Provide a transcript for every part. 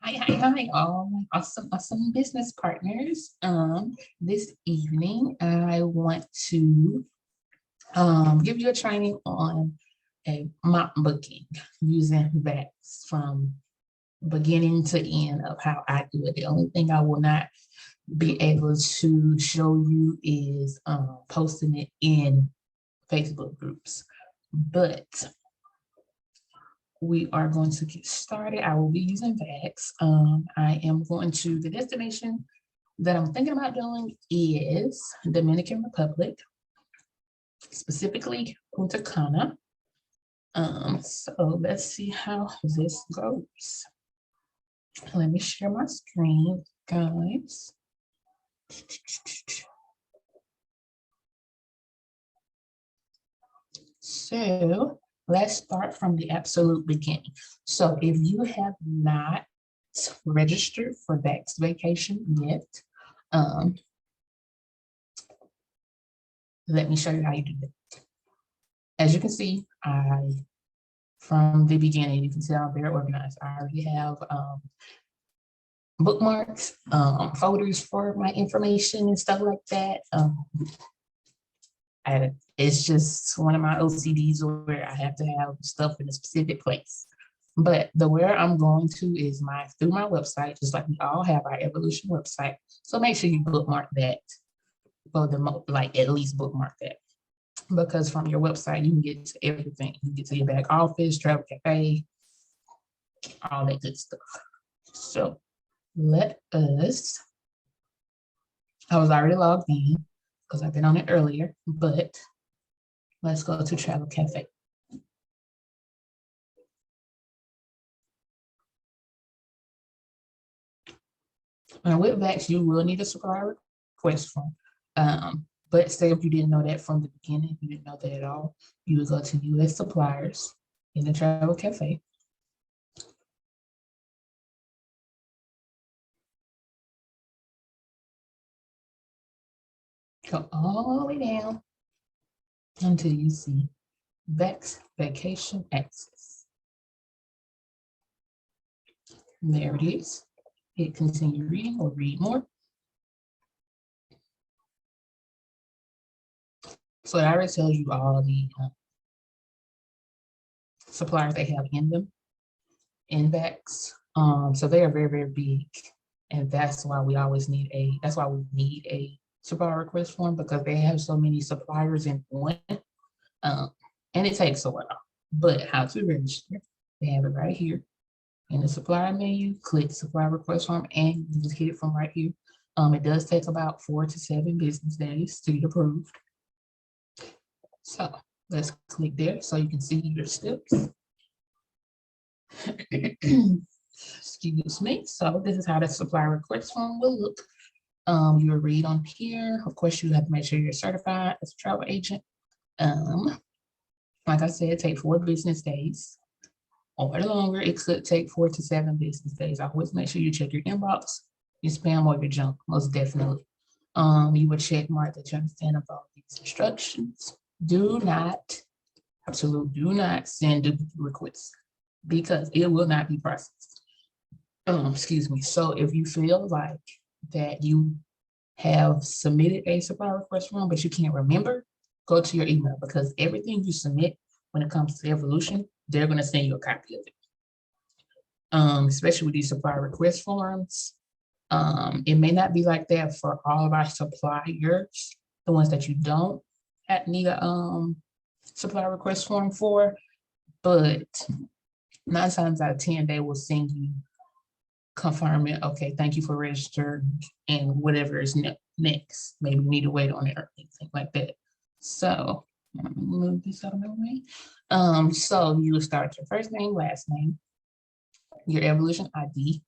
Hi, all my awesome business partners. This evening I want to give you a training on a mock booking using VAX from beginning to end of how I do it. The only thing I will not be able to show you is posting it in Facebook groups, but we are going to get started. I will be using VAX. I am going to, the destination that I'm thinking about doing is Dominican Republic, specifically Punta Cana. So let's see how this goes. Let me share my screen, guys. So let's start from the absolute beginning. So if you have not registered for VAX Vacation yet, let me show you how you do it. As you can see, from the beginning, you can see I'm very organized. I already have bookmarks, folders for my information and stuff like that. It's just one of my OCDs where I have to have stuff in a specific place. But the where I'm going to is through my website, just like we all have our Evolution website. So make sure you bookmark that, or at least bookmark that, because from your website you can get to everything. You can get to your back office, travel cafe, all that good stuff. So I was already logged in because I've been on it earlier, but let's go to Travel Cafe. And with VAX, you will need a supplier request form. But say if you didn't know that from the beginning, you didn't know that at all, you would go to US Suppliers in the Travel Cafe. Go all the way down until you see VAX Vacation Access. And there it is. Hit continue reading or read more. So it already tells you all the suppliers they have in them, in VAX. So they are very, very big. And that's why we need a supplier request form, because they have so many suppliers in one. And it takes a while. But how to register, they have it right here in the supplier menu. Click supplier request form and you just hit it from right here. It does take about 4 to 7 business days to get approved. So let's click there so you can see your steps. Excuse me. So this is how the supplier request form will look. You will read on here. Of course, you have to make sure you're certified as a travel agent. Like I said, take 4 business days or longer. It could take 4 to 7 business days. I always make sure you check your inbox, your spam, or your junk, most definitely. You would check mark that you understand about these instructions. Do not send duplicate requests because it will not be processed. Excuse me. So if you feel like that you have submitted a supplier request form, but you can't remember, go to your email, because everything you submit when it comes to Evolution, they're going to send you a copy of it. Especially with these supplier request forms. It may not be like that for all of our suppliers, the ones that you don't need a supplier request form for, but 9 times out of 10, they will send you confirming, okay, thank you for registering, and whatever is next. Maybe you need to wait on it or anything like that. So let me move this out of my way. So you will start your first name, last name, your Evolution ID.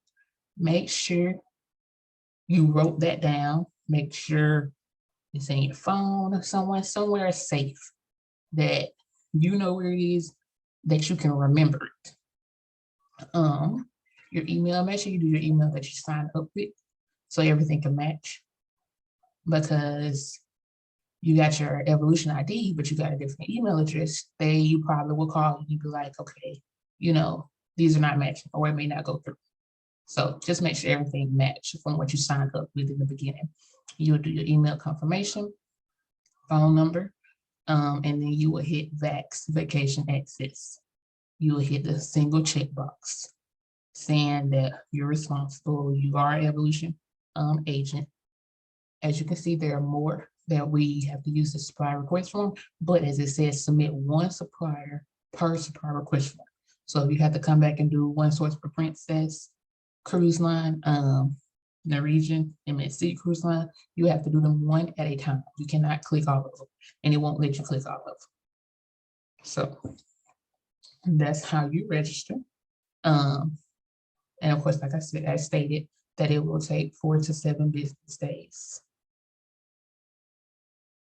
Make sure you wrote that down. Make sure it's in your phone or somewhere safe that you know where it is, that you can remember it. Your email, make sure you do your email that you signed up with so everything can match, because you got your Evolution ID, but you got a different email address. You probably will call you and be like, okay, these are not matching, or it may not go through. So just make sure everything matches from what you signed up with in the beginning. You'll do your email confirmation, phone number, and then you will hit VAX, Vacation Access. You will hit the single checkbox saying that you're responsible, you are an evolution agent. As you can see, there are more that we have to use the supplier request form, but as it says, submit one supplier per supplier request form. So if you have to come back and do one source for Princess Cruise Line, Norwegian, MSC Cruise Line, you have to do them one at a time. You cannot click all of them, and it won't let you click all of them. So that's how you register. And of course, like I said, I stated that it will take 4 to 7 business days.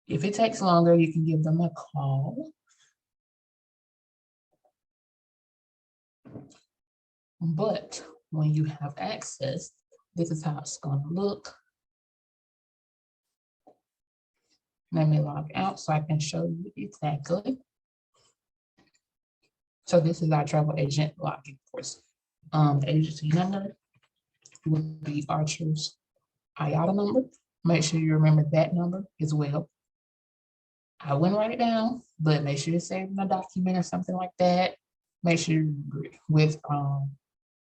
If it takes longer, you can give them a call. But when you have access, this is how it's going to look. Let me log out so I can show you exactly. So this is our travel agent login, of course. The agency number would be Archer's IATA number. Make sure you remember that number as well. I wouldn't write it down, but make sure you save in a document or something like that. Make sure with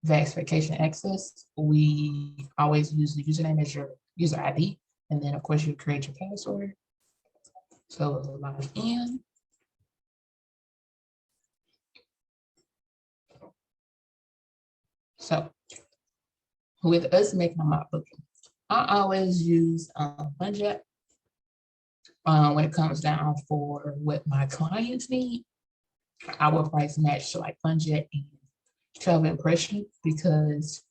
VAX Vacation Access, we always use the username as your user ID. And then of course you create your password. So log in. So with us making a mock booking, I always use budget when it comes down for what my clients need. I will price match to like Funjet and Travel Impression, because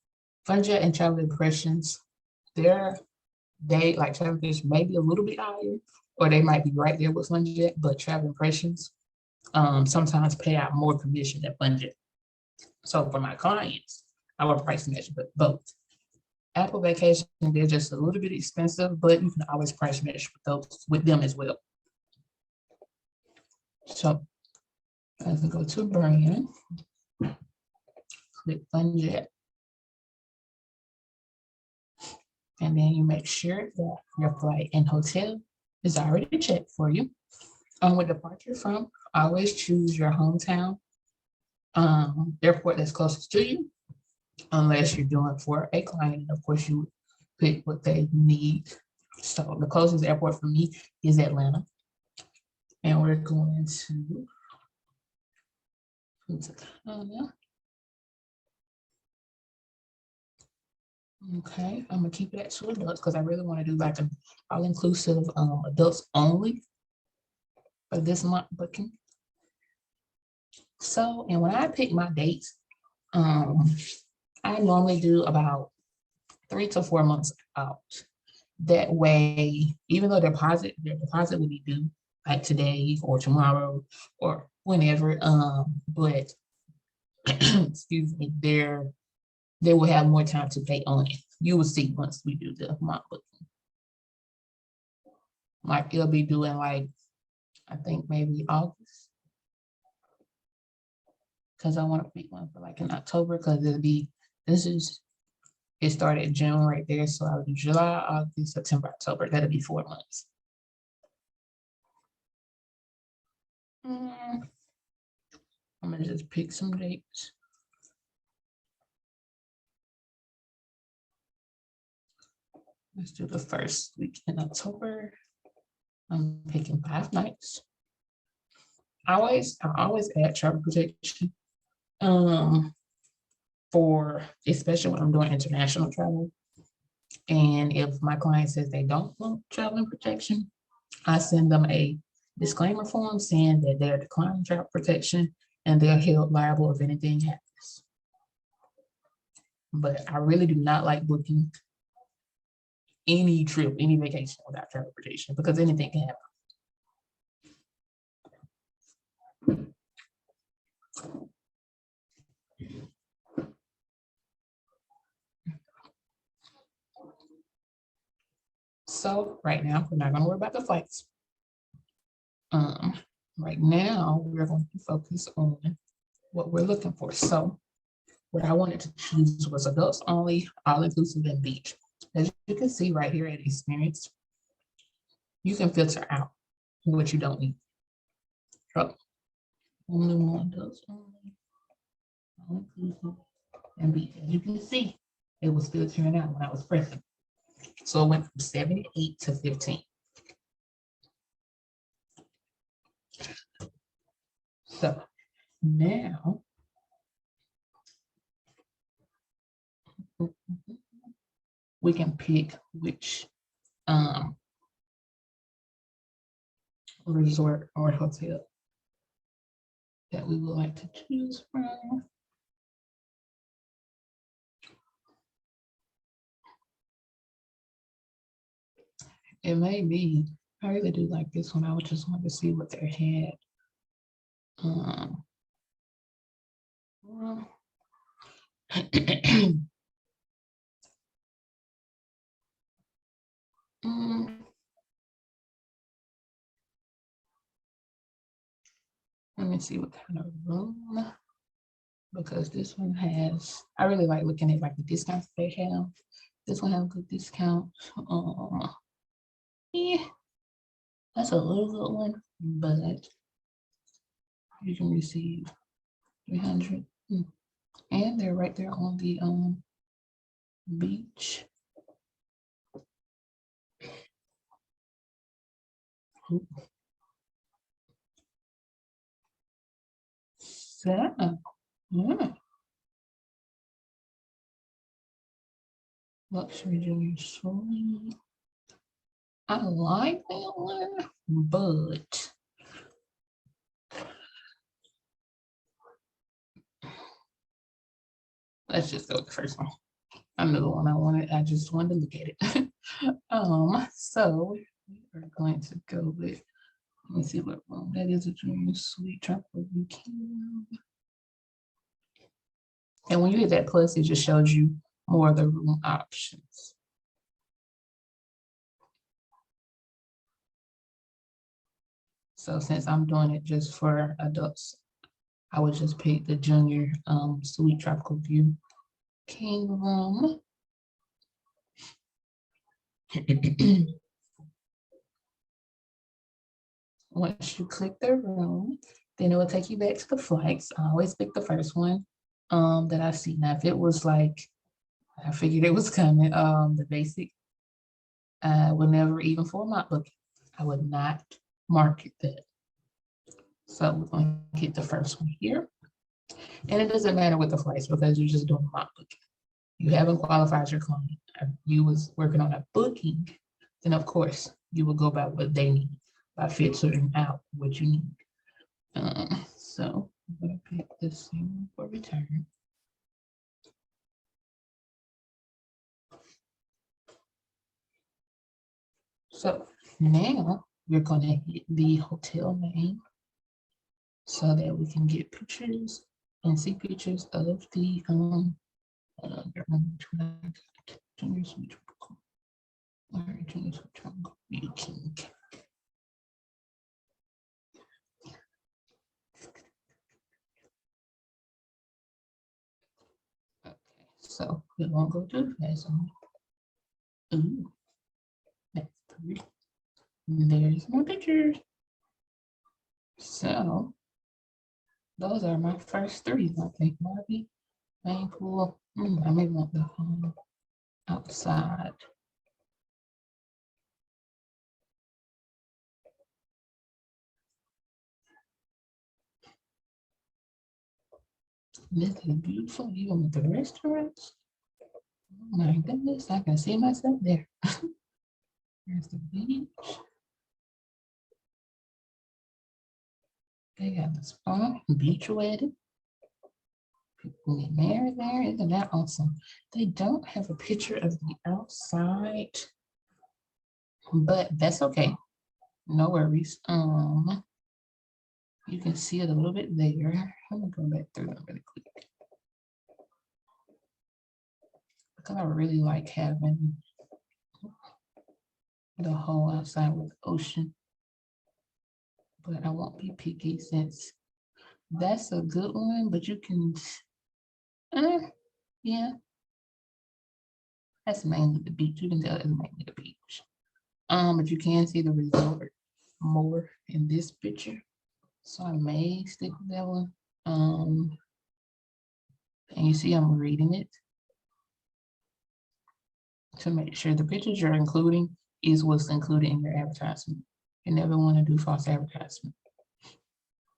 Funjet and Travel Impressions, they like Travel Impressions maybe a little bit higher, or they might be right there with Funjet, but Travel Impressions sometimes pay out more commission than Funjet. So for my clients, I will price match both. Apple Vacation, they're just a little bit expensive, but you can always price match with them as well. So as I go to brand, click Funjet, and then you make sure that your flight and hotel is already checked for you. With departure from, always choose your hometown airport that's closest to you, unless you're doing for a client. Of course, you pick what they need. So the closest airport for me is Atlanta, and we're going to Pennsylvania. Okay, I'm gonna keep that to adults because I really want to do like an all-inclusive adults only for this month booking. So, and when I pick my dates, I normally do about 3 to 4 months out. That way, even though their deposit will be due like today or tomorrow or whenever, but excuse me, they will have more time to pay on it. You will see once we do the mock booking. Like it'll be due in like, I think maybe August. Because I want to pick one for like in October, because it started in June right there. So I would do July, August, September, October. That'll be 4 months. I'm gonna just pick some dates. Let's do the first week in October. I'm picking 5 nights. I always add travel protection. For especially when I'm doing international travel. And if my client says they don't want travel protection, I send them a disclaimer form saying that they're declining travel protection and they're held liable if anything happens. But I really do not like booking any trip, any vacation without travel protection, because anything can happen. So right now, we're not going to worry about the flights. Right now, we're going to focus on what we're looking for. So What I wanted to choose was adults only, all inclusive, and beach. As you can see right here at Experience, you can filter out what you don't need. So, only one adults only, all inclusive, and beach. As you can see, it was filtering out when I was pressing. So it went from 78 to 15. So now we can pick which resort or hotel that we would like to choose from. It may be, I really do like this one. I would just want to see what they had. Well, let me see what kind of room, because this one has, I really like looking at like the discounts they have. This one has a good discount. Yeah, that's a little good one, but you can receive 300. And they're right there on the beach. Ooh. So, yeah. Luxury junior suite. I like that one, but let's just go with the first one. I knew the one I wanted. I just wanted to look at it. So we are going to go with, let me see what room that is, a junior suite, tropical view kingdom. And when you hit that plus, it just shows you more of the room options. So since I'm doing it just for adults, I would just pick the junior suite tropical view king room. Once you click the room, then it will take you back to the flights. I always pick the first one that I see. Now, if it was like, I figured it was coming, the basic, I would never, even for a mock booking, I would not market that. So we're going to get the first one here. And it doesn't matter with the flights because you're just doing a mock booking. You haven't qualified your client. If you was working on a booking, then of course you will go by what they need, by filtering out what you need. So I'm gonna pick this one for return. So now we're gonna hit the hotel name so that we can get pictures and see pictures of the junior suite king. Okay, so we won't go too fast on it. Ooh, that's pretty. There's more pictures. So those are my first three. I think Barbie, main pool. I may want the outside. This is beautiful, even with the restaurants. Oh my goodness, I can see myself there. There's the beach. They got the spa, beach wedding. People get married there. Isn't that awesome? They don't have a picture of the outside, but that's okay. No worries. You can see it a little bit there. I'm gonna go back through them really quick. Because I really like having the whole outside with the ocean. But I won't be picky since that's a good one, but you can, Yeah, that's mainly the beach. You can tell it's mainly the beach. But you can see the resort more in this picture. So I may stick with that one. And you see I'm reading it to make sure the pictures you're including is what's included in your advertisement. You never want to do false advertisement.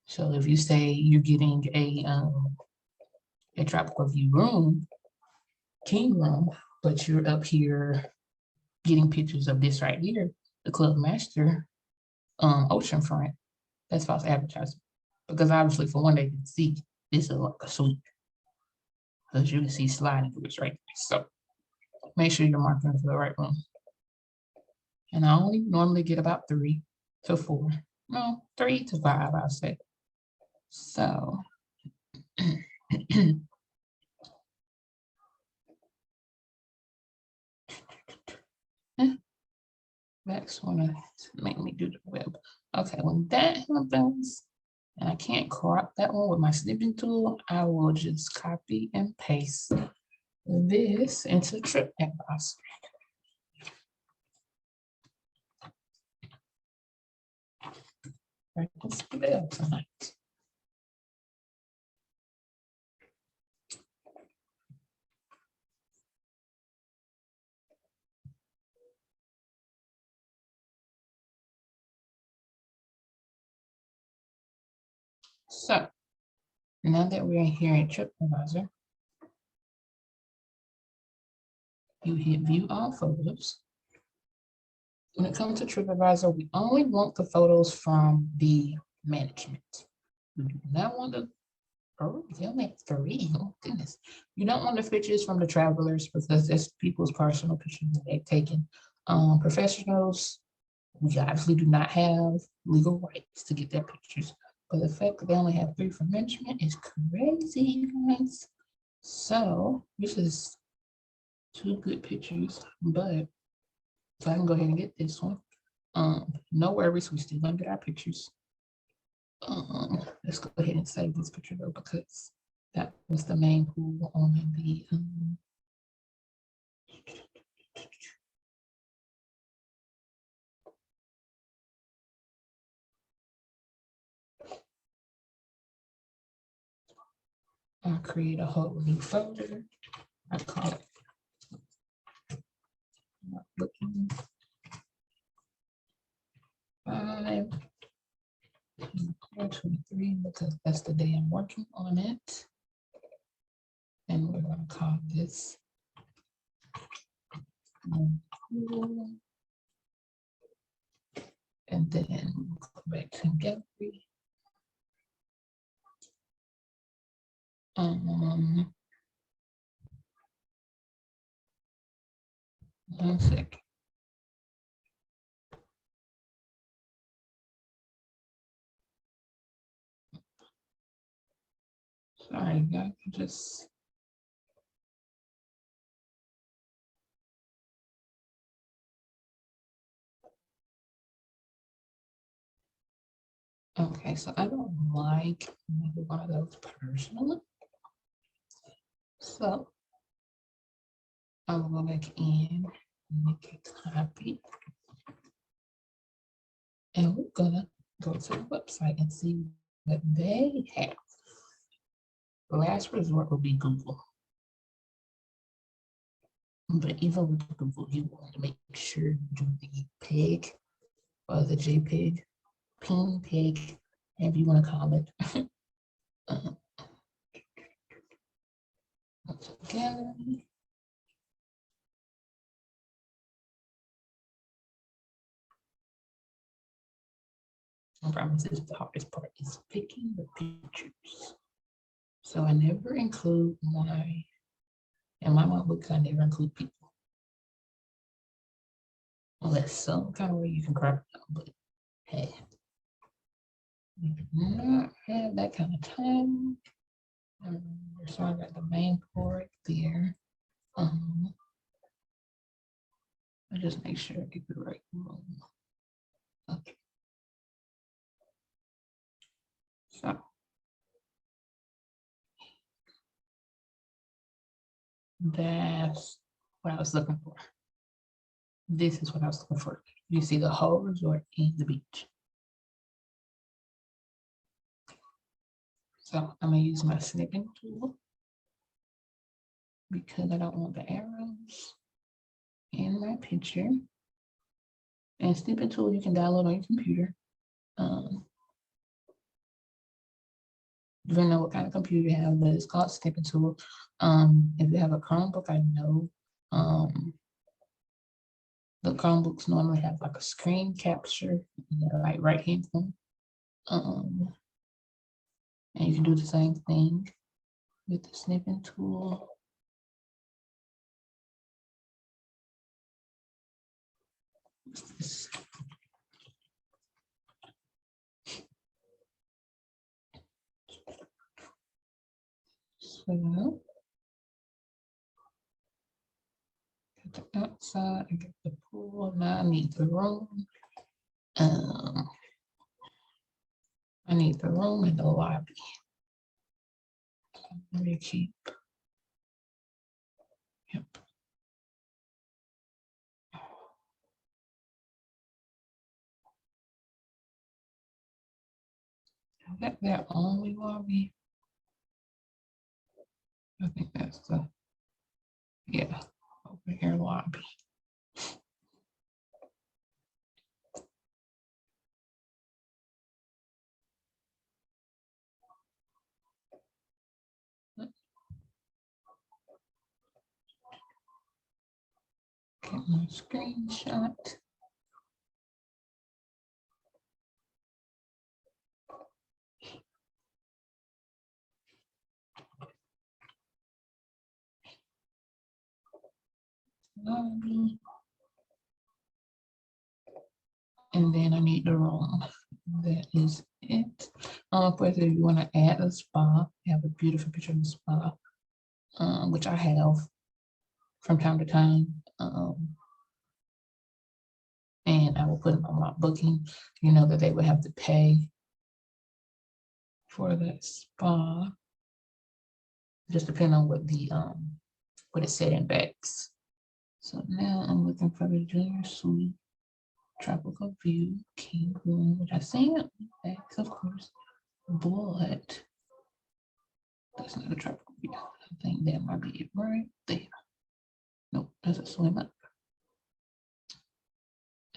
So if you say you're getting a tropical view room, king room, but you're up here getting pictures of this right here, the Club Master oceanfront, that's false advertising. Because obviously for one, they can see this is like a suite. Because you can see sliding doors right there. So make sure you're marking for the right room. And I only normally get about 3 to 4. No, 3 to 5, I'll say. So Max wanna make me do the web. Okay, when that happens, and I can't crop that one with my snipping tool, I will just copy and paste this into TripAdvisor. Practice spell tonight. So now that we're here in TripAdvisor, you hit view all photos. When it comes to TripAdvisor, we only want the photos from the management. We do not want the, oh, that's for real, goodness. You don't want the pictures from the travelers because that's people's personal pictures that they've taken. Professionals, we obviously do not have legal rights to get their pictures. But the fact that they only have 3 for management is crazy, guys. So, this is 2 good pictures, but so I can go ahead and get this one. No worries, we still gonna get our pictures. Let's go ahead and save this picture though, because that was the main pool on the I'll create a whole new folder. I call it Booking 5 23 because that's the day I'm working on it. And we're going to call this and then we'll go back to gallery. One second. Sorry, guys, just okay. So I don't like either one of those personally. So I will go back in and make a copy. And we're gonna go to the website and see what they have. The last resort will be Google. But even with Google, you want to make sure you do the PEG or the JPEG, PEG, however you want to call it. Gallery. I promise this, the hardest part is picking the pictures. So I never include in my notebook, I never include people. Unless some kind of way you can crop it out, but hey, we do not have that kind of time. So I got the main port there. I just make sure I get the right room. Okay. So That's what I was looking for. This is what I was looking for. You see the whole resort and the beach. So I'm gonna use my snipping tool because I don't want the arrows in my picture. And snipping tool you can download on your computer. Depending on what kind of computer you have, but it's called snipping tool. If you have a Chromebook, I know the Chromebooks normally have like a screen capture in the right hand corner. And you can do the same thing with the snipping tool. So, get the outside, I get the pool. Now I need the room. I need the room and the lobby. Let me keep. Yep. Is that their only lobby? I think that's the, yeah, open air lobby. Get my screenshot. Lobby. And then I need the room. That is it. Of course, if you want to add a spa, you have a beautiful picture of the spa, which I have from time to time. And I will put them on my booking, you know, that they would have to pay for that spa. Just depending on what the what it said in VAX. So now I'm looking for the junior suite, tropical view, king room, which I seen in VAX, of course, but that's not a tropical view. I think that might be it right there. Nope, that's a swim up.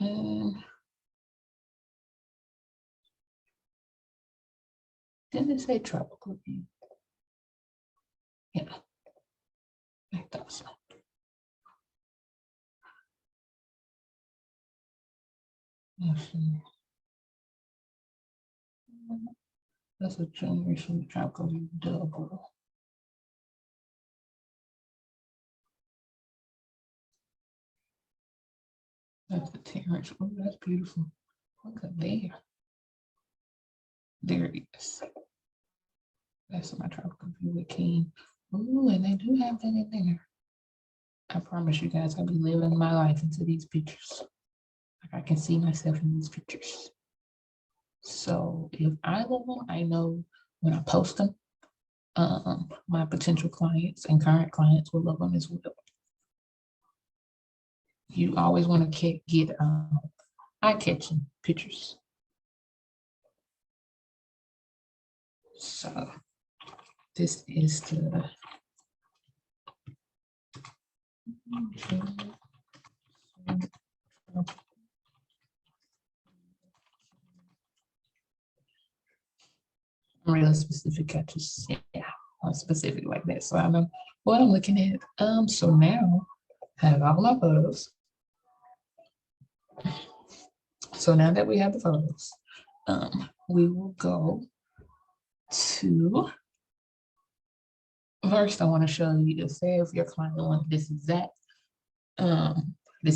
And didn't it say tropical view? Yeah, I thought so. That's a junior suite tropical view double. That's the terrace. Oh, that's beautiful. Look at there. There it is. That's my tropical view with King. Ooh, and they do have that in there. I promise you guys, I'll be living my life into these pictures. Like I can see myself in these pictures. So if I love them, I know when I post them, my potential clients and current clients will love them as well. You always want to get eye-catching pictures. So this is the really specific catches. Yeah, I'm specific like that. So I know what I'm looking at. So now I have all my photos. So now that we have the photos, we will go to, first I want to show you the say if your client wants this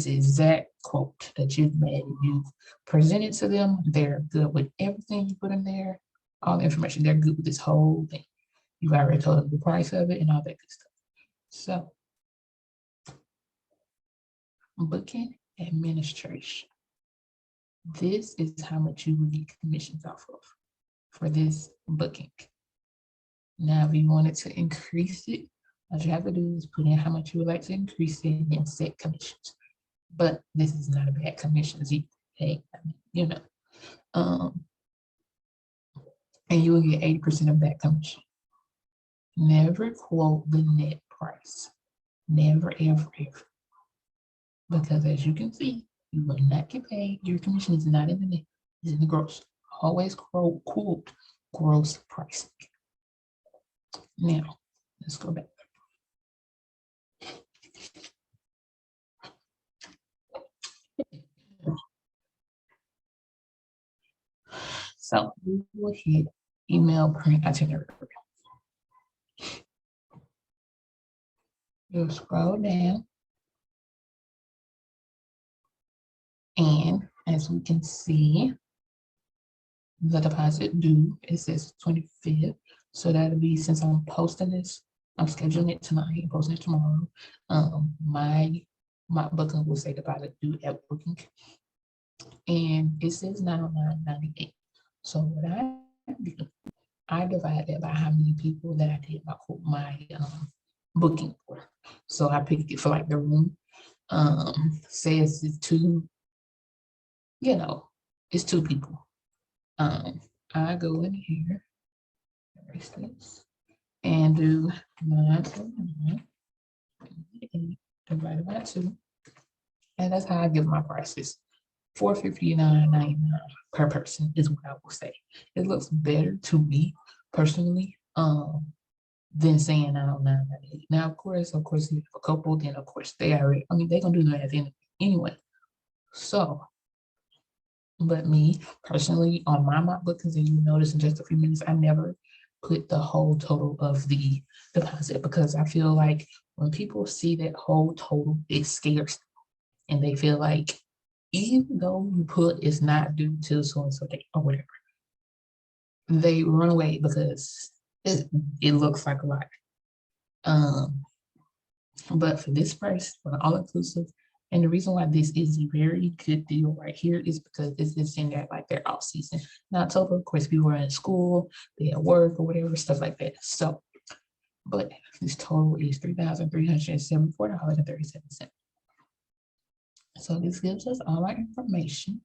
exact quote that you've made, you've presented to them, they're good with everything you put in there, all the information, they're good with this whole thing. You've already told them the price of it and all that good stuff. So booking administration. This is how much you will get commissions off of for this booking. Now, if you wanted to increase it, All you have to do is put in how much you would like to increase it and set commissions. But this is not a bad commissions either. Hey, I mean, you know, um, and you will get 80% of that commission. Never quote the net price. Never, ever, ever. Because as you can see, you will not get paid. Your commission is not in the net, it's in the gross. Always quote gross pricing. Now, let's go back. So we will hit email print itinerary. You'll scroll down, and as we can see, the deposit due, it says 25th. So that'll be, since I'm posting this, I'm scheduling it tonight, I'm posting it tomorrow. My booking will say deposit due at booking. And it says $909.98. So what I do, I divide that by how many people that I did my booking for. So I picked it for like the room. Says it's two, you know, it's two people. I go in here, erase this, and do 909 divided by 2. And that's how I give my prices. $459.99 per person is what I will say. It looks better to me personally than saying $909.98. Now, of course, if you have a couple, then of course they already, I mean, they're gonna do the math anyway. So, but me personally, on my mock bookings, and you notice in just a few minutes, I never put the whole total of the deposit, because I feel like when people see that whole total, it scares them, and they feel like even though you put it's not due to so and so date or whatever, they run away because it looks like a lot. But for this price, for the all-inclusive, and the reason why this is a very good deal right here is because this is in there like their off season. Now, October, of course, people are in school, they at work or whatever, stuff like that. So, but this total is $3,374.37. So this gives us all our information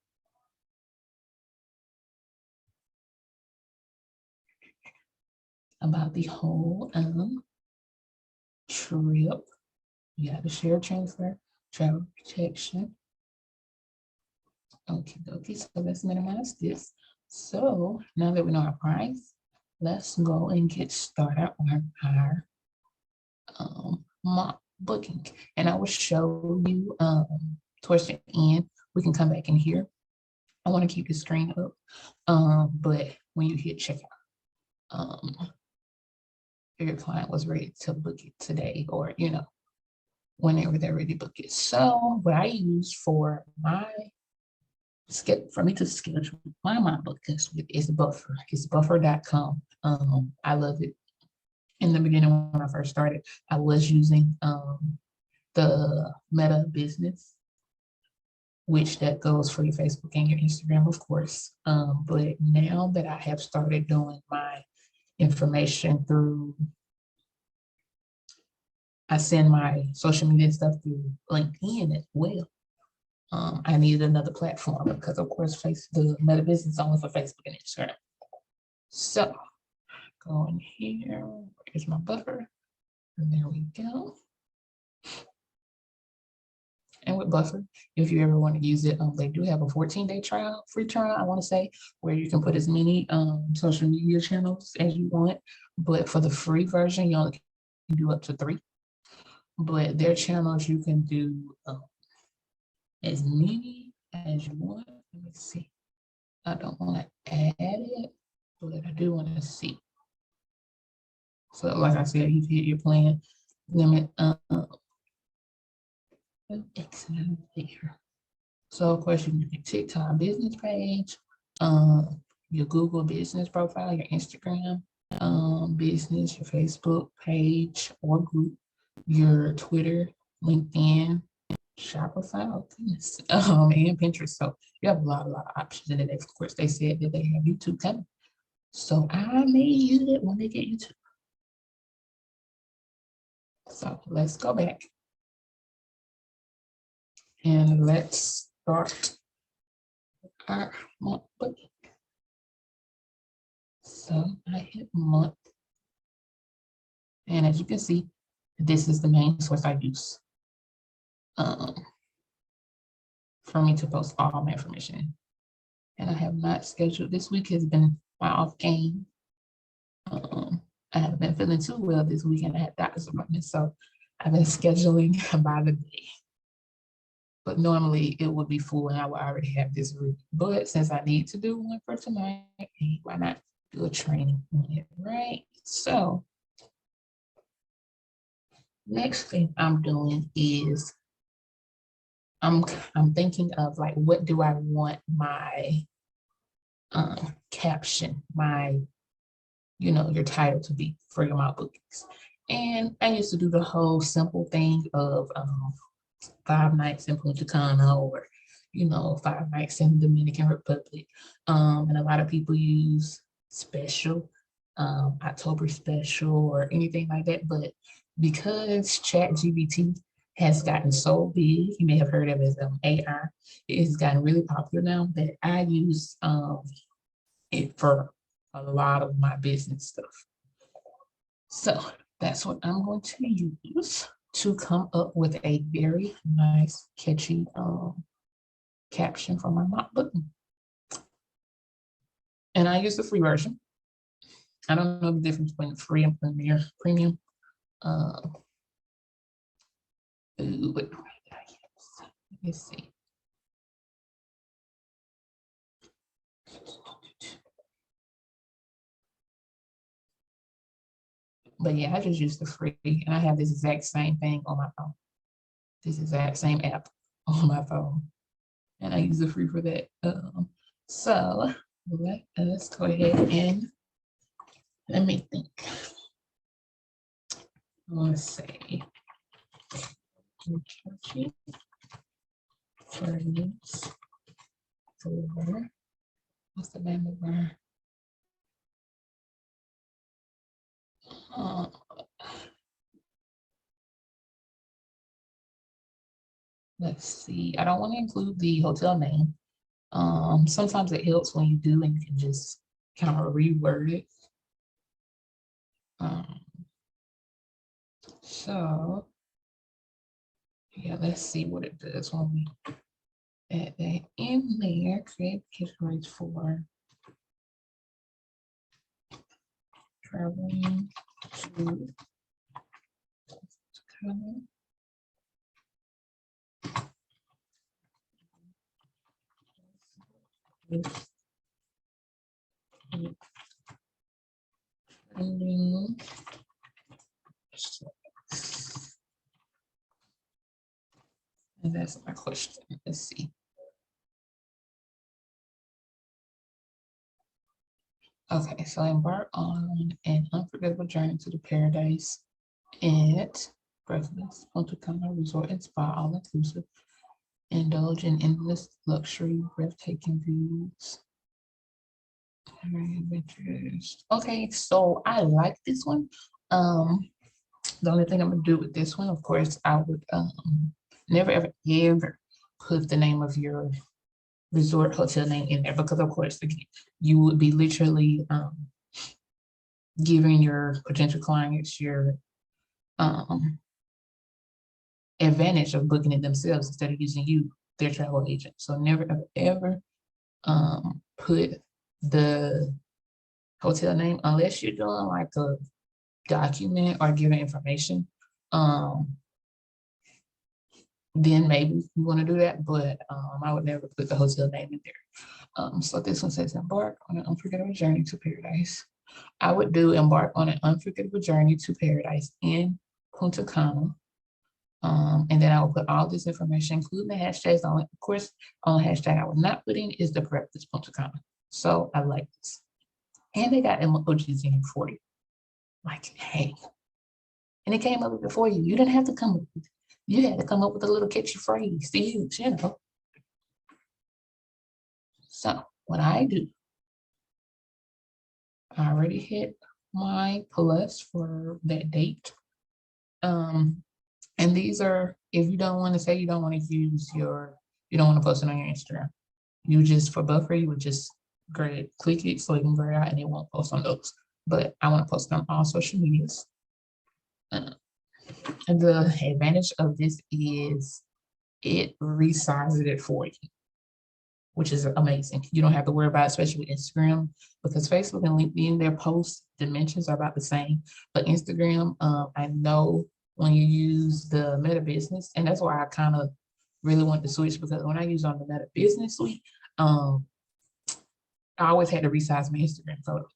about the whole trip. You have the share transfer, travel protection. Okay, so let's minimize this. So now that we know our price, let's go and get started on our mock booking. And I will show you towards the end. We can come back in here. I want to keep the screen up, but when you hit checkout, your client was ready to book it today, or you know, whenever they're ready to book it. So what I use for me to schedule my bookings with is Buffer. It's buffer.com. I love it. In the beginning, when I first started, I was using the Meta Business, which that goes for your Facebook and your Instagram, of course. But now that I have started doing my information through, I send my social media stuff through LinkedIn as well. I needed another platform because, of course, the Meta Business is only for Facebook and Instagram. So, go in here. Here's my Buffer. And there we go. And with Buffer, if you ever want to use it, they do have a 14-day trial, free trial, I want to say, where you can put as many social media channels as you want. But for the free version, you only can do up to 3. But their channels, you can do as many as you want. Let me see. I don't want to add it, but I do want to see. So like I said, you hit your plan limit. Excellent there. So of course you can do your TikTok business page, your Google business profile, your Instagram business, your Facebook page or group, your Twitter, LinkedIn, Shopify, oh goodness, and Pinterest. So you have a lot of options. And then of course they said that they have YouTube coming. So I may use it when they get YouTube. So let's go back and let's start our month booking. So I hit month, and as you can see, this is the main source I use for me to post all my information. And I have not scheduled. This week has been my off game. I haven't been feeling too well this weekend. I had doctor's appointments, so I've been scheduling by the day. But normally it would be full and I would already have this route. But since I need to do one for tonight, why not do a training on it, right? So next thing I'm doing is I'm thinking of like, what do I want my caption, my, your title to be for your mock bookings. And I used to do the whole simple thing of 5 nights in Punta Cana, or 5 nights in the Dominican Republic. And a lot of people use special, October special, or anything like that. But because ChatGPT has gotten so big, you may have heard of it as AI, it has gotten really popular now that I use it for a lot of my business stuff. So that's what I'm going to use to come up with a very nice, catchy caption for my mock booking. And I use the free version. I don't know the difference between free and premium. What did I use? Let me see. But yeah, I just use the free, and I have this exact same thing on my phone. This exact same app on my phone, and I use the free for that. So let's go ahead and let me think. Let's say what's the name of our let's see. I don't want to include the hotel name. Sometimes it helps when you do, and you can just kind of reword it. So yeah, let's see what it does when we add that in there. Create categories for traveling to Canada. And that's my question. Let's see. Okay, so embark on an unforgettable journey to the paradise at Breathless Punta Cana Resort and Spa, all inclusive. Indulge in endless luxury, breathtaking views. Okay, so I like this one. The only thing I'm gonna do with this one, of course, I would never ever put the name of your resort hotel name in there, because of course again, you would be literally giving your potential clients your advantage of booking it themselves instead of using you, their travel agent. So never ever put the hotel name unless you're doing like a document or giving information. Then maybe you want to do that, but I would never put the hotel name in there. So this one says embark on an unforgettable journey to paradise. I would do embark on an unforgettable journey to paradise in Punta Cana. And then I will put all this information, including the hashtags on it. Of course, only hashtag I would not put in is the Breakfast Punta Cana. So I like this. And they got emojis in for you. Like, hey. And it came up before you. You didn't have to come up with it. You had to come up with a little catchy phrase to use, So what I do, I already hit my plus for that date. And these are, if you don't want to say you don't want to use you don't want to post it on your Instagram, you just, for buffer, you would just click it so it can gray out and it won't post on those. But I want to post on all social medias. And the advantage of this is it resizes it for you, which is amazing. You don't have to worry about it, especially with Instagram, because Facebook and LinkedIn, their post dimensions are about the same. But Instagram, I know when you use the Meta Business, and that's why I kind of really want to switch, because when I use on the Meta Business suite, I always had to resize my Instagram photo.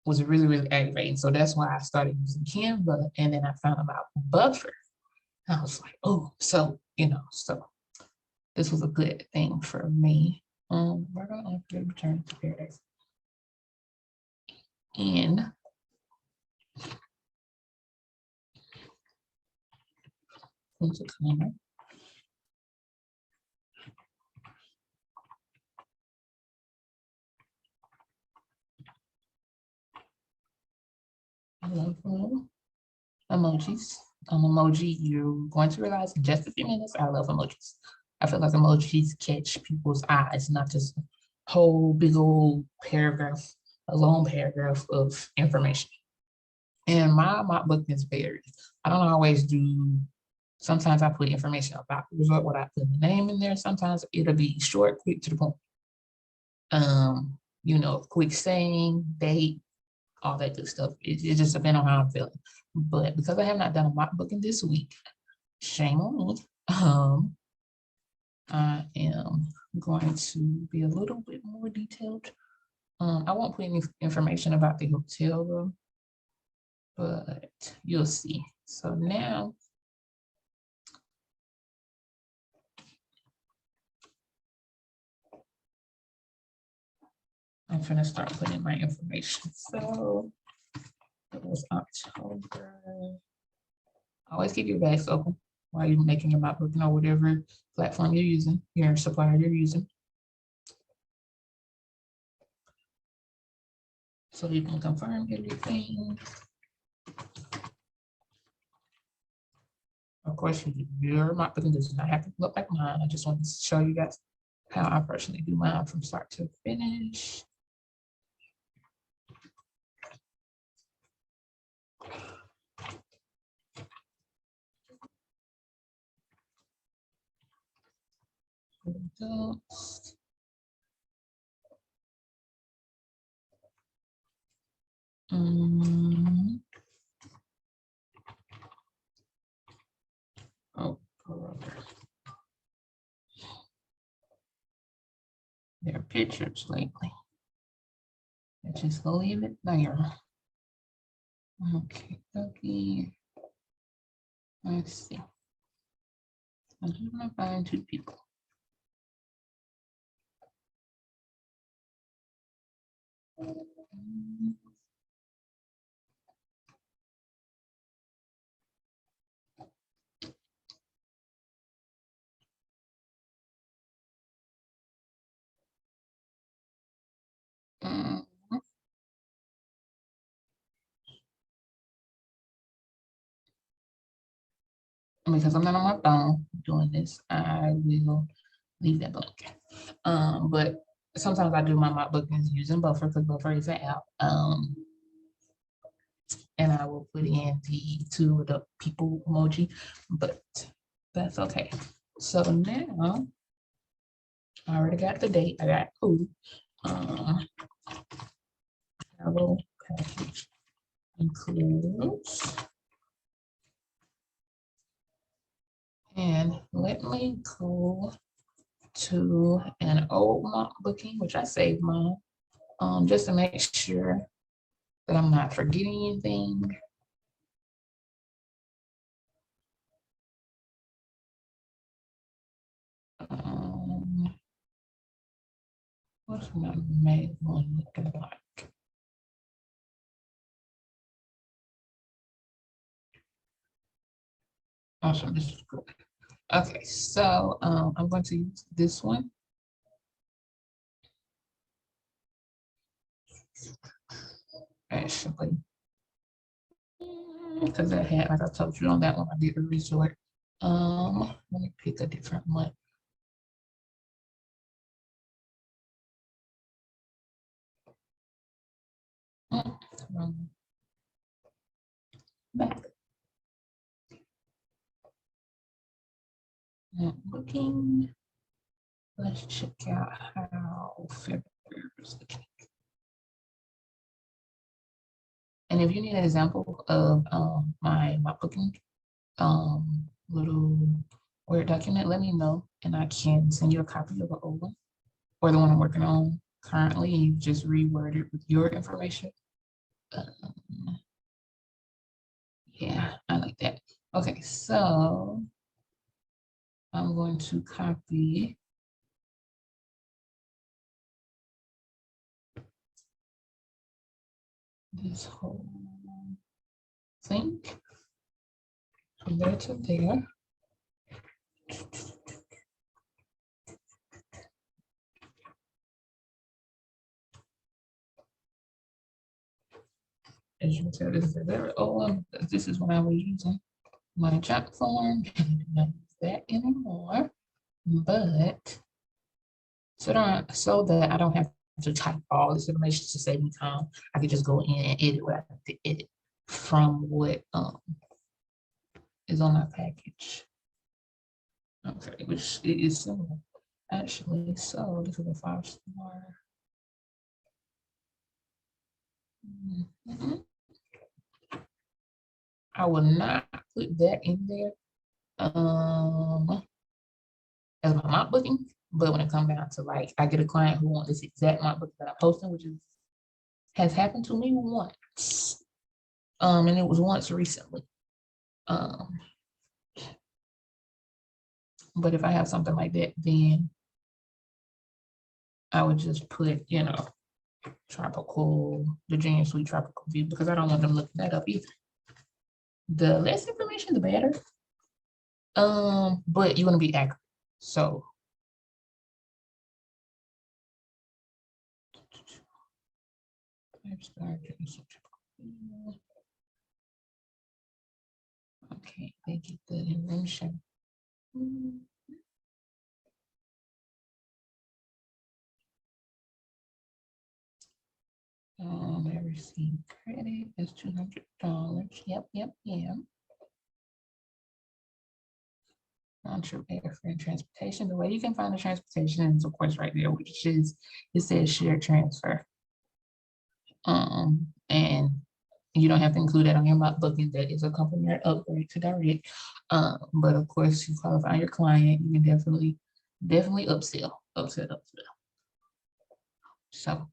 Was really, really aggravating. So that's why I started using Canva, and then I found about Buffer. I was like, oh, so, so this was a good thing for me. We're gonna return to paradise. And into timer. I love emojis. Emoji, you're going to realize in just a few minutes, I love emojis. I feel like emojis catch people's eyes, not just a whole big old paragraph, a long paragraph of information. And my mock book is varied. I don't always do, sometimes I put information about the result, what I put the name in there. Sometimes it'll be short, quick, to the point. Quick saying, date, all that good stuff. It just depends on how I'm feeling. But because I have not done a mock booking this week, shame on me. I am going to be a little bit more detailed. I won't put any information about the hotel room, but you'll see. So now I'm going to start putting my information. So it was October. Always keep your bags open while you're making your mock booking or whatever platform you're using, your supplier you're using. So you can confirm everything. Of course, your mock booking does not have to look like mine. I just wanted to show you guys how I personally do mine from start to finish. Oh, their pictures lately. I just leave it there. Okay. Let's see. I'm just gonna find 2 people. Because I'm not on my phone doing this, I will leave that blank. But sometimes I do my mock bookings using Buffer, because Buffer is an app. And I will put in the 2 of the people emoji, but that's okay. So now I already got the date. I got food. Travel package includes. And let me go to an old mock booking, which I saved mine, just to make sure that I'm not forgetting anything. What's my main one looking like? Awesome, this is good. Okay, so I'm going to use this one. Actually, because I had, like I told you on that one, I did a resort. Let me pick a different one. Back. Booking. Let's check out how February is looking. And if you need an example of my booking little Word document, let me know and I can send you a copy of the old one or the one I'm working on currently. You just reword it with your information. Yeah, I like that. Okay, so I'm going to copy this whole thing from there to there. As you can tell, this is a very old one. This is when I was using my job form. I do not use that anymore. But so that I don't have to type all this information to save me time, I could just go in and edit what I have to edit from what is on my package. Okay, which is similar actually. So this is a 5-star. I will not put that in there as my mock booking, but when it comes down to like, I get a client who wants this exact mock book that I'm posting, which has happened to me once, and it was once recently. But if I have something like that, then I would just put, tropical, the Junior Suite tropical view, because I don't want them looking that up either. The less information, the better. But you want to be accurate. So okay, they get the information. I received credit as $200. Yep. Non-trip airfare and transportation. The way you can find the transportation is, of course, right there, which is, it says shared transfer. And you don't have to include that on your mock booking. That is a complementary upgrade to direct. But of course, you qualify your client, you can definitely upsell. So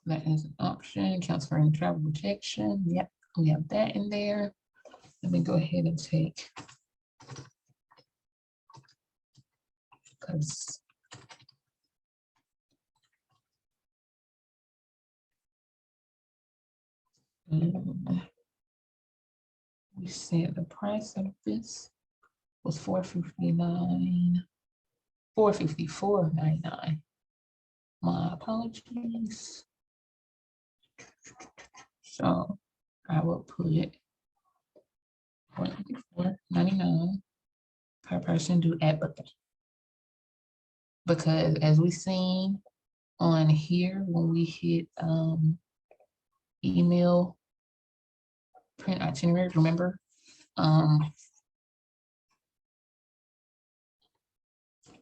that is an option. Transferring travel protection. Yep, we have that in there. Let me go ahead and take, because we said the price of this was $459, $454.99. My apologies. So I will put $454.99 per person due at booking. Because as we seen on here, when we hit email print itinerary, remember,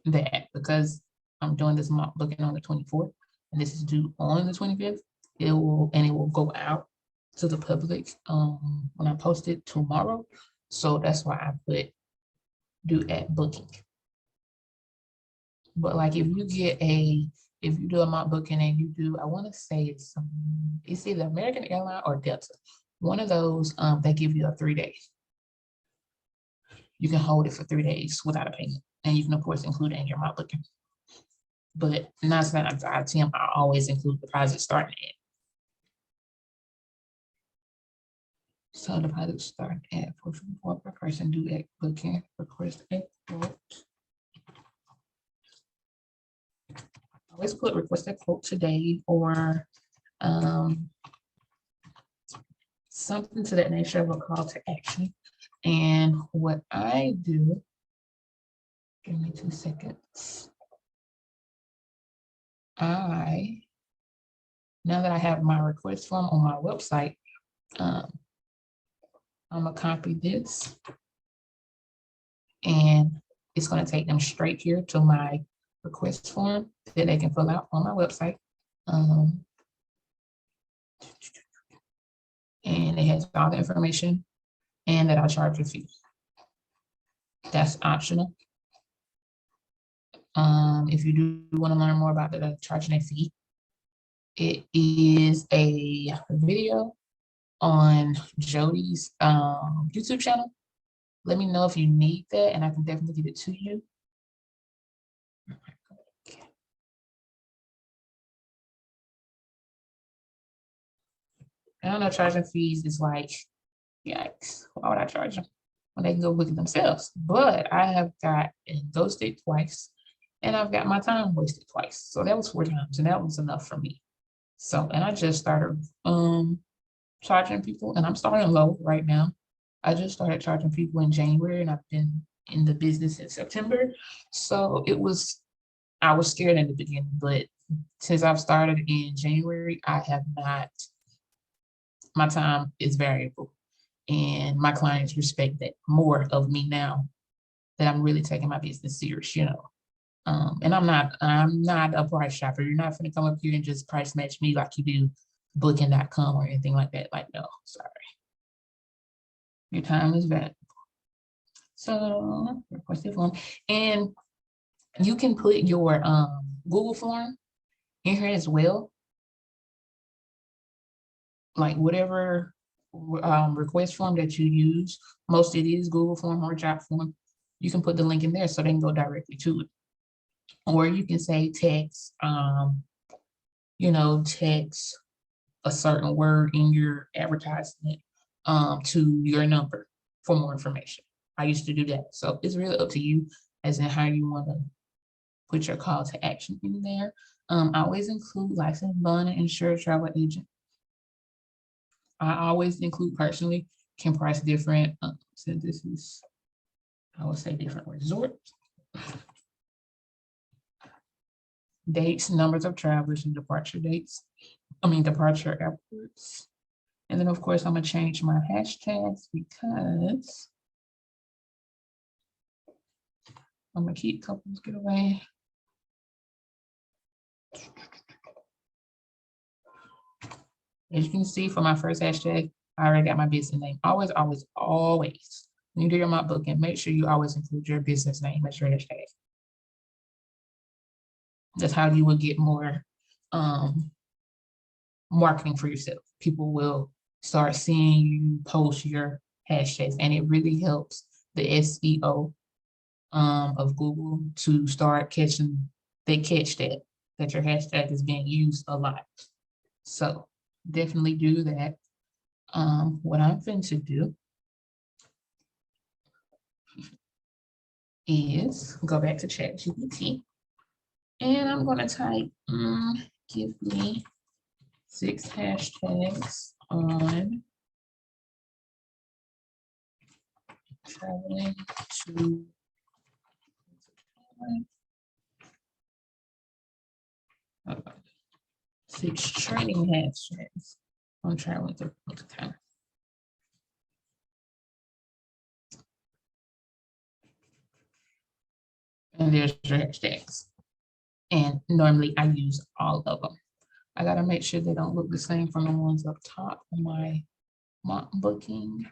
that because I'm doing this mock booking on the 24th and this is due on the 25th, it will go out to the public when I post it tomorrow. So that's why I put due at booking. But like if you do a mock booking and you do, I want to say it's either American Airlines or Delta. One of those, they give you a 3 days. You can hold it for 3 days without a payment. And you can of course include it in your mock booking. But 9 times out of 10, I always include deposit starting at. So deposit start at $454 per person due at booking. Request a quote. Always put request a quote today or something to that nature of a call to action. And what I do, give me 2 seconds. Now that I have my request form on my website, I'm gonna copy this and it's gonna take them straight here to my request form that they can fill out on my website. And it has all the information and that I'll charge a fee. That's optional. If you do want to learn more about the charging a fee, it is a video on Jody's YouTube channel. Let me know if you need that and I can definitely get it to you. I don't know, charging fees is like, yikes, why would I charge them when they can go look at themselves? But I have gotten ghosted twice and I've got my time wasted twice. So that was 4 times and that was enough for me. So, and I just started charging people and I'm starting low right now. I just started charging people in January and I've been in the business in September. So I was scared in the beginning, but since I've started in January, I have not, my time is variable and my clients respect that more of me now that I'm really taking my business serious, you know. And I'm not a price shopper. You're not gonna come up here and just price match me like you do booking.com or anything like that. Like, no, sorry. Your time is valuable. So request a form. And you can put your Google form in here as well. Like whatever request form that you use, most it is Google form or job form. You can put the link in there so they can go directly to it. Or you can say text, text a certain word in your advertisement to your number for more information. I used to do that. So it's really up to you as in how you want to put your call to action in there. I always include licensed, bond, and insured travel agent. I always include personally, can price different, since this is, I would say different resorts. Dates, numbers of travelers, and departure dates. Departure airports. And then of course, I'm gonna change my hashtags because I'm gonna keep couples getaway. As you can see for my first hashtag, I already got my business name. Always, always, always. When you do your mock booking, make sure you always include your business name as your hashtag. That's how you will get more marketing for yourself. People will start seeing you post your hashtags, and it really helps the SEO of Google to start catching, they catch that your hashtag is being used a lot. So definitely do that. What I'm going to do is go back to ChatGPT and I'm going to type, give me 6 hashtags on traveling to 6 training hashtags on traveling to time. And there's your hashtags. And normally I use all of them. I gotta make sure they don't look the same from the ones up top on my mock booking.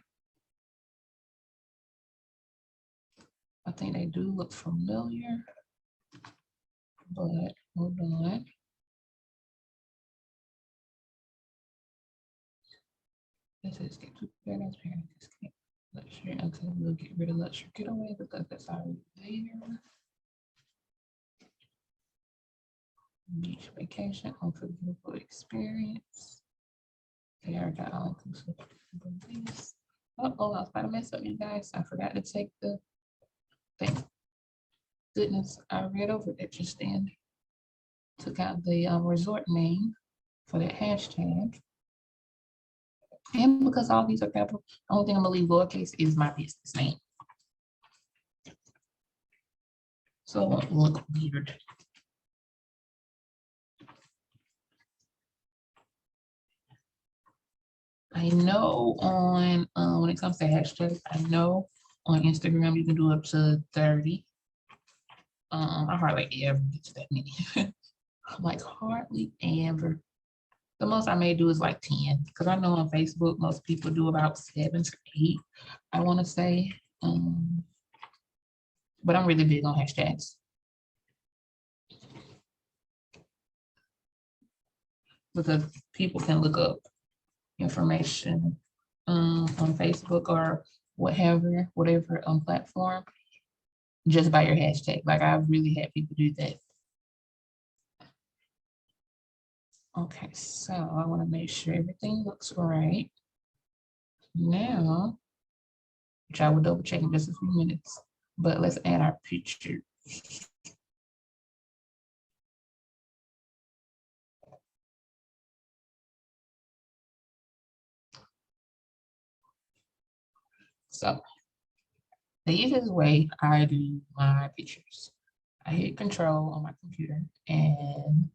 I think they do look familiar, but hold on. This is get to luxury. Okay, we'll get rid of luxury getaway because that's already there. Beach vacation, unforgettable experience. They are got all inclusive. Oh, I was about to mess up, you guys. I forgot to take the thing. Goodness, I read over it just then. Took out the resort name for that hashtag. And because all these are capital, the only thing I'm gonna leave lowercase is my business name. So it won't look weird. I know on when it comes to hashtags, I know on Instagram you can do up to 30. I hardly ever get to that many. Like hardly ever. The most I may do is like 10, because I know on Facebook most people do about 7 to 8, I want to say. But I'm really big on hashtags. Because people can look up information on Facebook or whatever platform just by your hashtag. Like I've really had people do that. Okay, so I want to make sure everything looks right. Now, which I will double check in just a few minutes, but let's add our picture. So the easiest way I do my pictures, I hit control on my computer and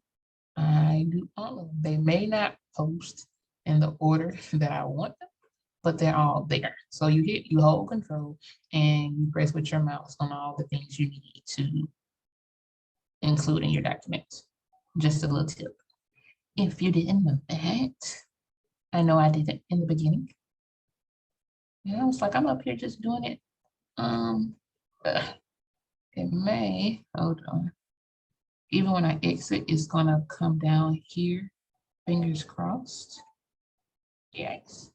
I do all of them. They may not post in the order that I want them, but they're all there. So you hold control and you press with your mouse on all the things you need to include in your document. Just a little tip. If you didn't know that, I know I didn't in the beginning. And I was like, I'm up here just doing it. It may, hold on. Even when I exit, it's gonna come down here. Fingers crossed. Yes.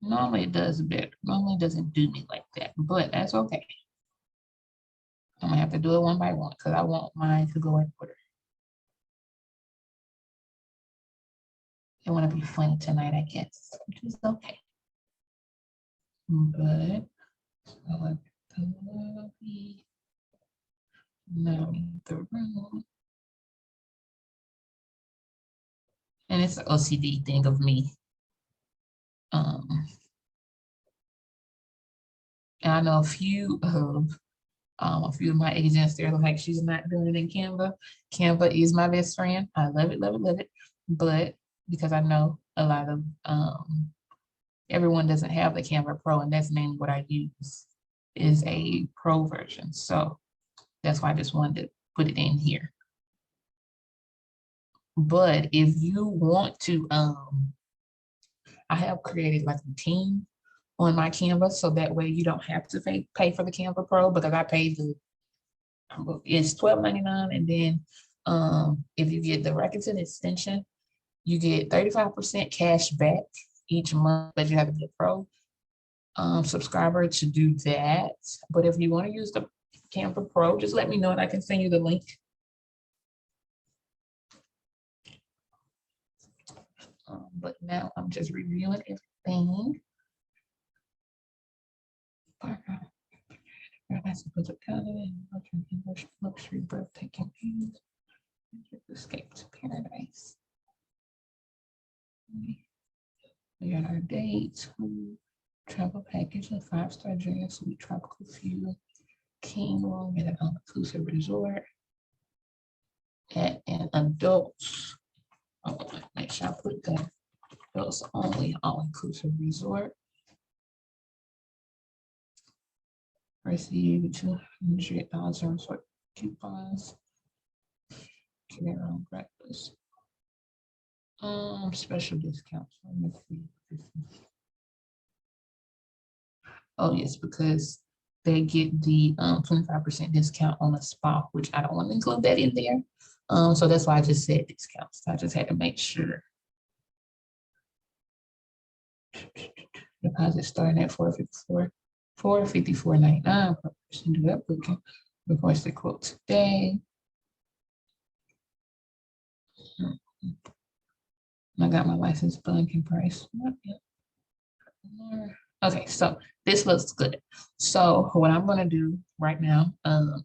Normally it does better. Normally it doesn't do me like that, but that's okay. I'm gonna have to do it one by one because I want mine to go in order. I want to be funny tonight, I guess, which is okay. But so now the room. And it's an OCD thing of me. And I know a few of my agents, they're like, she's not doing it in Canva. Canva is my best friend. I love it, love it, love it. But because I know a lot of everyone doesn't have the Canva Pro, and that's mainly what I use is a pro version. So that's why I just wanted to put it in here. But if you want to, I have created like a team on my Canva, so that way you don't have to pay for the Canva Pro, because I paid it's $12.99, and then if you get the Rakuten extension, you get 35% cash back each month, but you have to be a pro subscriber to do that. But if you want to use the Canva Pro, just let me know and I can send you the link. But now I'm just reviewing everything. Luxury, breathtaking views. Escape to paradise. We got our dates. Travel package, a 5-star Junior Suite tropical view, king room at an all-inclusive resort at an adult. Oh, make sure I put that. Adults only all-inclusive resort. Receive $200 for coupons. Get your own breakfast. Special discounts. Let me see. Oh yes, because they get the 25% discount on a spa, which I don't want to include that in there. So that's why I just said discounts. I just had to make sure. Deposit starting at $454.99 per person. Do that booking. Request the quote today. I got my license blanking price. Okay, so this looks good. So what I'm gonna do right now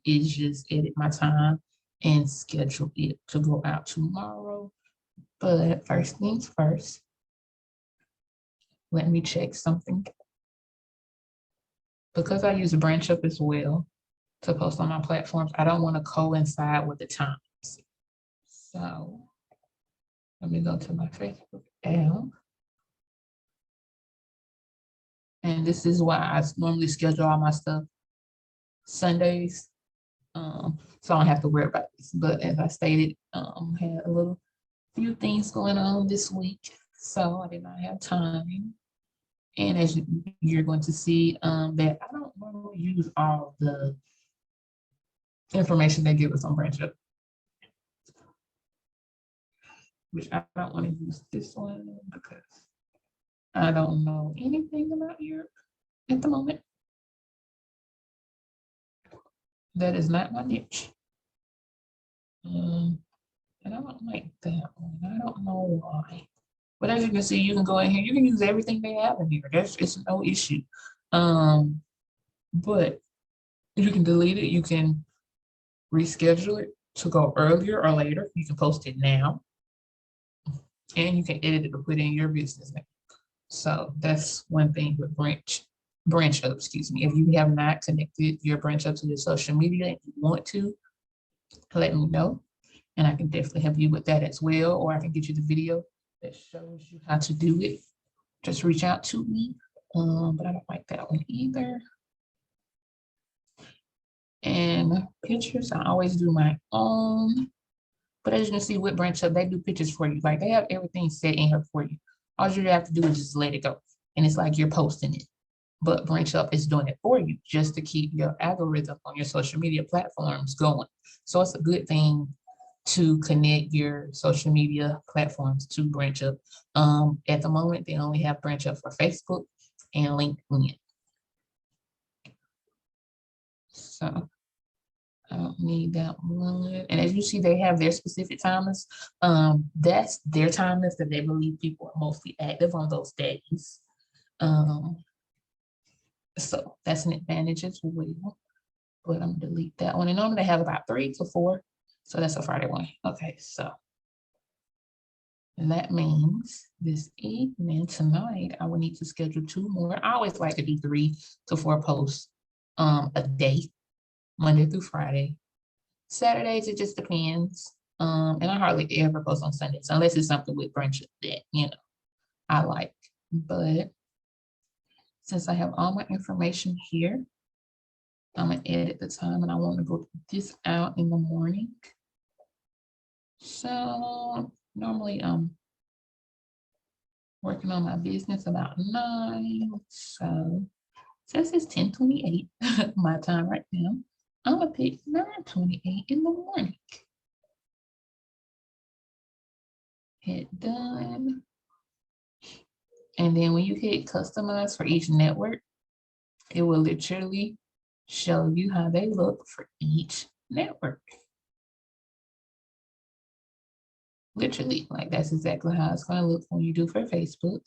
is just edit my time and schedule it to go out tomorrow. But first things first, Let me check something. Because I use Branch Up as well to post on my platforms, I don't want to coincide with the times. So let me go to my Facebook app. And this is why I normally schedule all my stuff Sundays. So I don't have to worry about this. But as I stated, had a few things going on this week, so I did not have time. And as you're going to see, that I don't want to use all the information they give us on Branch Up, which I don't want to use this one because I don't know anything about Europe at the moment. That is not my niche. And I don't like that one. I don't know why. But as you can see, you can go in here. You can use everything they have in here. It's no issue. But you can delete it. You can reschedule it to go earlier or later. You can post it now. And you can edit it to put in your business name. So that's one thing with Branch Up, excuse me. If you have not connected your Branch Up to your social media and you want to, let me know. And I can definitely help you with that as well. Or I can get you the video that shows you how to do it. Just reach out to me. But I don't like that one either. And pictures, I always do my own. But as you can see with Branch Up, they do pictures for you. Like they have everything set in here for you. All you have to do is just let it go. And it's like you're posting it. But Branch Up is doing it for you just to keep your algorithm on your social media platforms going. So it's a good thing to connect your social media platforms to Branch Up. At the moment, they only have Branch Up for Facebook and LinkedIn. So I don't need that one. And as you see, they have their specific timers. That's their timers that they believe people are mostly active on those days. So that's an advantage as well. But I'm gonna delete that one. And normally they have about 3 to 4. So that's a Friday one. Okay, so and that means this evening tonight, I will need to schedule 2 more. I always like to do 3 to 4 posts a day, Monday through Friday. Saturdays, it just depends. And I hardly ever post on Sundays unless it's something with Branch Up that, I like. But since I have all my information here, I'm gonna edit the time and I want to go this out in the morning. So normally I'm working on my business about 9. So since it's 10:28 my time right now, I'm gonna pick 9:28 in the morning. Hit done. And then when you hit customize for each network, it will literally show you how they look for each network. Literally, like that's exactly how it's going to look when you do for Facebook.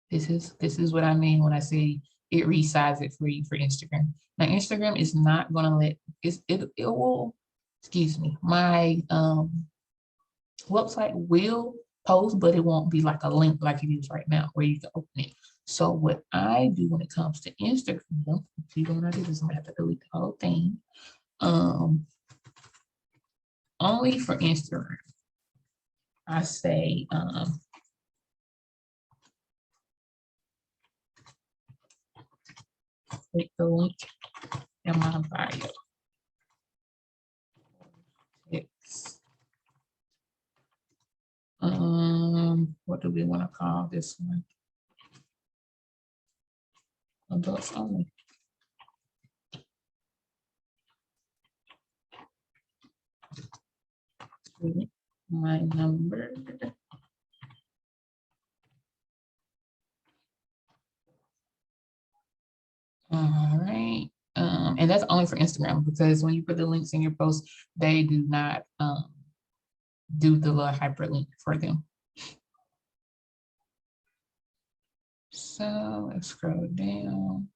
This is what I mean when I say it resizes it for you for Instagram. Now Instagram is not going to let it will, excuse me, my website will post, but it won't be like a link like it is right now where you can open it. So what I do when it comes to Instagram, see when I do this, I'm gonna have to delete the whole thing. Only for Instagram, I say click the link in my bio. It's, what do we want to call this one? Adults only. My number. All right. And that's only for Instagram because when you put the links in your post, they do not do the little hyperlink for them. So let's scroll down.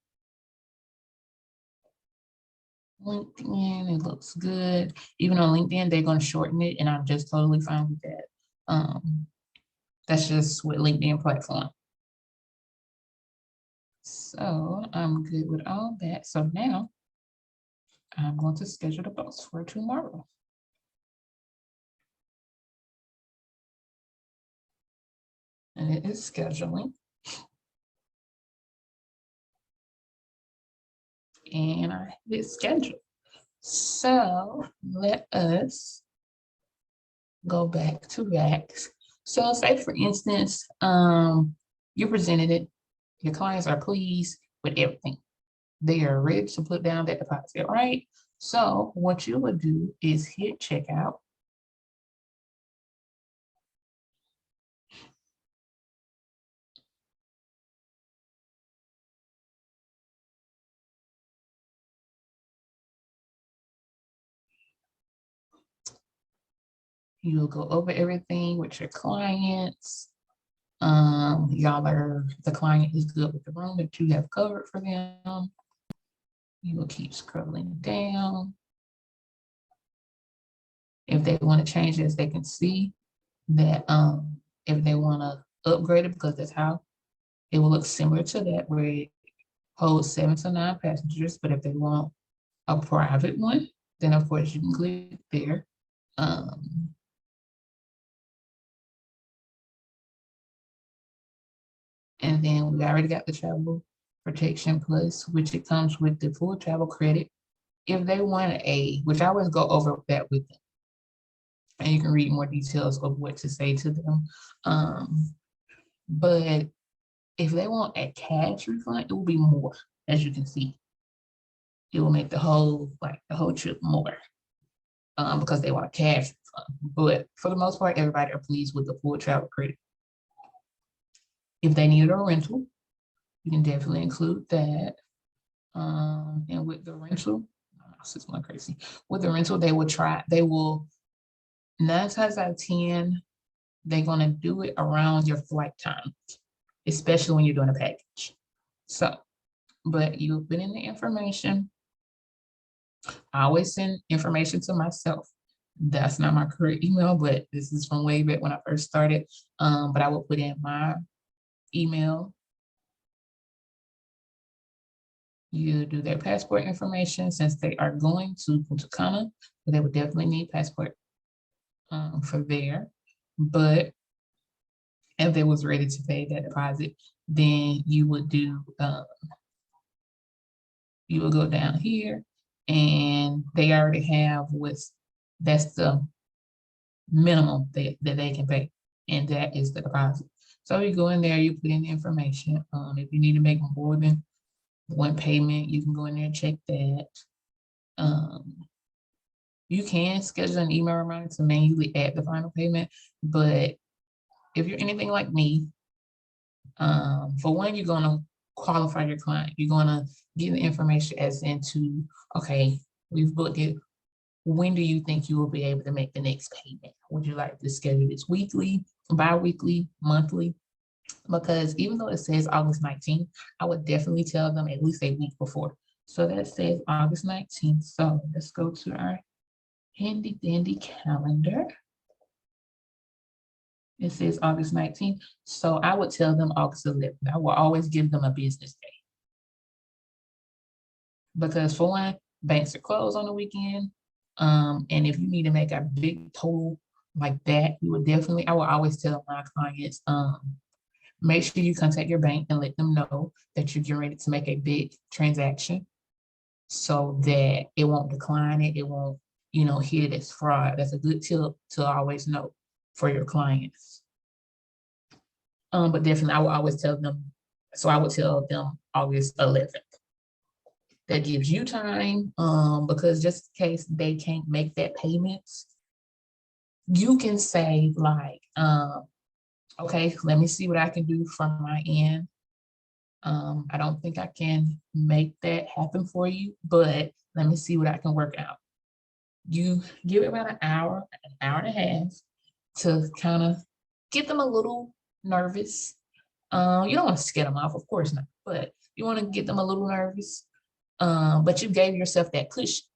LinkedIn, it looks good. Even on LinkedIn, they're going to shorten it, and I'm just totally fine with that. That's just with LinkedIn platform. So I'm good with all that. So now I'm going to schedule the post for tomorrow. And it is scheduling. And I hit schedule. So let us go back to VAX. So say for instance, you presented it, your clients are pleased with everything. They are ready to put down that deposit, right? So what you would do is hit checkout. You'll go over everything with your clients. The client is good with the room that you have covered for them. You will keep scrolling down. If they want to change this, they can see that if they want to upgrade it, because that's how it will look similar to that, where it holds 7 to 9 passengers. But if they want a private one, then of course you can click there. And then we already got the travel protection plus, which it comes with the full travel credit. If they want which I always go over that with them, and you can read more details of what to say to them. But if they want a cash refund, it will be more, as you can see. It will make the whole trip more, because they want a cash refund. But for the most part, everybody are pleased with the full travel credit. If they need a rental, you can definitely include that. And with the rental, this is going crazy. With the rental, they will 9 times out of 10, they're going to do it around your flight time, especially when you're doing a package. So, but you put in the information. I always send information to myself. That's not my current email, but this is from way back when I first started. But I will put in my email. You do their passport information, since they are going to Punta Cana, so they would definitely need passport for there. But if they was ready to pay that deposit, then you would do, you will go down here, and they already have that's the minimum that they can pay, and that is the deposit. So you go in there, you put in the information. If you need to make more than one payment, you can go in there and check that. You can schedule an email reminder to manually add the final payment, but if you're anything like me, for one, you're going to qualify your client. You're going to get the information as into, okay, we've booked it. When do you think you will be able to make the next payment? Would you like to schedule this weekly, bi-weekly, monthly? Because even though it says August 19th, I would definitely tell them at least a week before. So that says August 19th. So let's go to our handy dandy calendar. It says August 19th. So I would tell them August 11th. I will always give them a business day. Because for one, banks are closed on the weekend. And if you need to make a big total like that, you would definitely, I will always tell my clients, make sure you contact your bank and let them know that you're getting ready to make a big transaction, so that it won't decline it. It won't, hit it as fraud. That's a good tip to always know for your clients. But definitely I will always tell them, so I would tell them August 11th. That gives you time, because just in case they can't make that payment, you can say like, okay, let me see what I can do from my end. I don't think I can make that happen for you, but let me see what I can work out. You give it about an hour and a half to kind of get them a little nervous. You don't want to scare them off, of course not, but you want to get them a little nervous. But you gave yourself that cushion.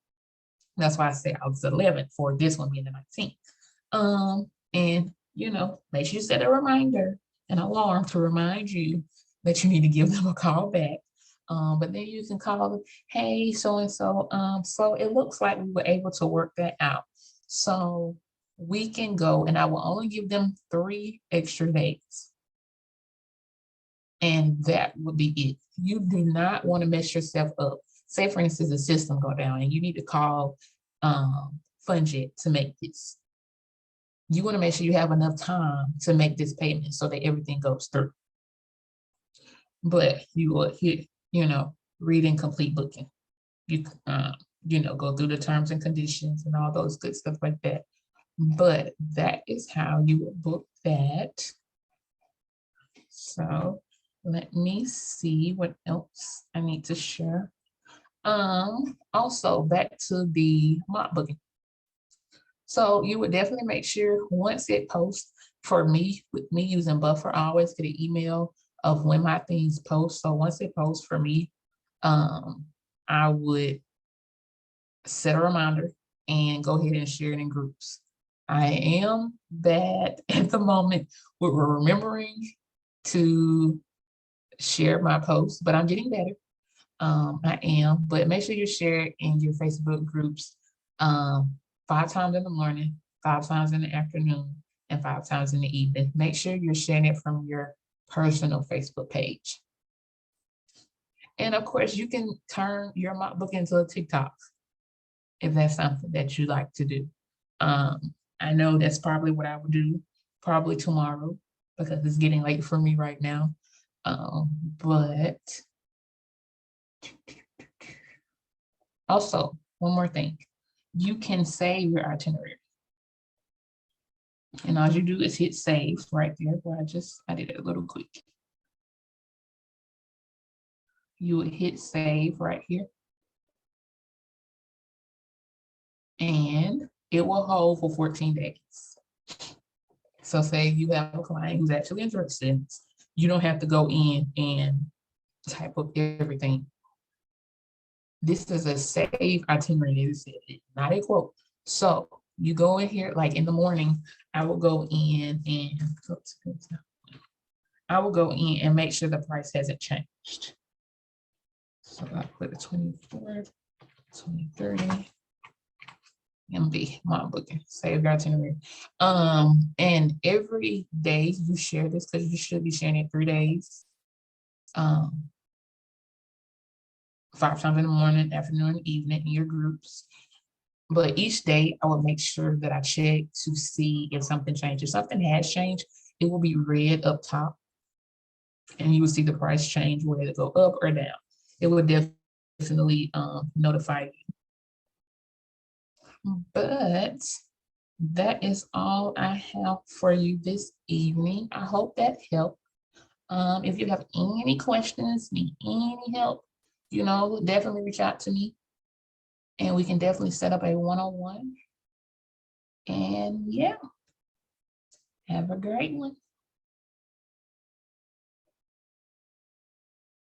That's why I say August 11th for this one being the 19th. And make sure you set a reminder, an alarm to remind you that you need to give them a call back. But then you can call them, hey, so and so. So it looks like we were able to work that out. So we can go, and I will only give them 3 extra days. And that would be it. You do not want to mess yourself up. Say, for instance, the system go down and you need to call Funjet to make this. You want to make sure you have enough time to make this payment so that everything goes through. But you will hit, read and complete booking. You, go through the terms and conditions and all those good stuff like that. But that is how you will book that. So let me see what else I need to share. Also back to the mock booking. So you would definitely make sure once it posts, for me, with me using Buffer, I always get an email of when my things post. So once it posts for me, I would set a reminder and go ahead and share it in groups. I am bad at the moment with remembering to share my posts, but I'm getting better. I am, but make sure you share it in your Facebook groups 5 times in the morning, 5 times in the afternoon, and 5 times in the evening. Make sure you're sharing it from your personal Facebook page. And of course, you can turn your mock book into a TikTok if that's something that you like to do. I know that's probably what I would do probably tomorrow because it's getting late for me right now. But also, one more thing, you can save your itinerary. And all you do is hit save right there where I did it a little quick. You would hit save right here. And it will hold for 14 days. So say you have a client who's actually interested, you don't have to go in and type up everything. This is a save itinerary, not a quote. So you go in here, like in the morning, I will go in and make sure the price hasn't changed. So I put a 24, 2030. MB, mock booking, save your itinerary. And every day you share this because you should be sharing it 3 days. 5 times in the morning, afternoon, evening in your groups. But each day I will make sure that I check to see if something changes. If something has changed, it will be red up top. And you will see the price change, whether it go up or down. It will definitely notify you. But that is all I have for you this evening. I hope that helped. If you have any questions, need any help, definitely reach out to me and we can definitely set up a one-on-one. And yeah, have a great one.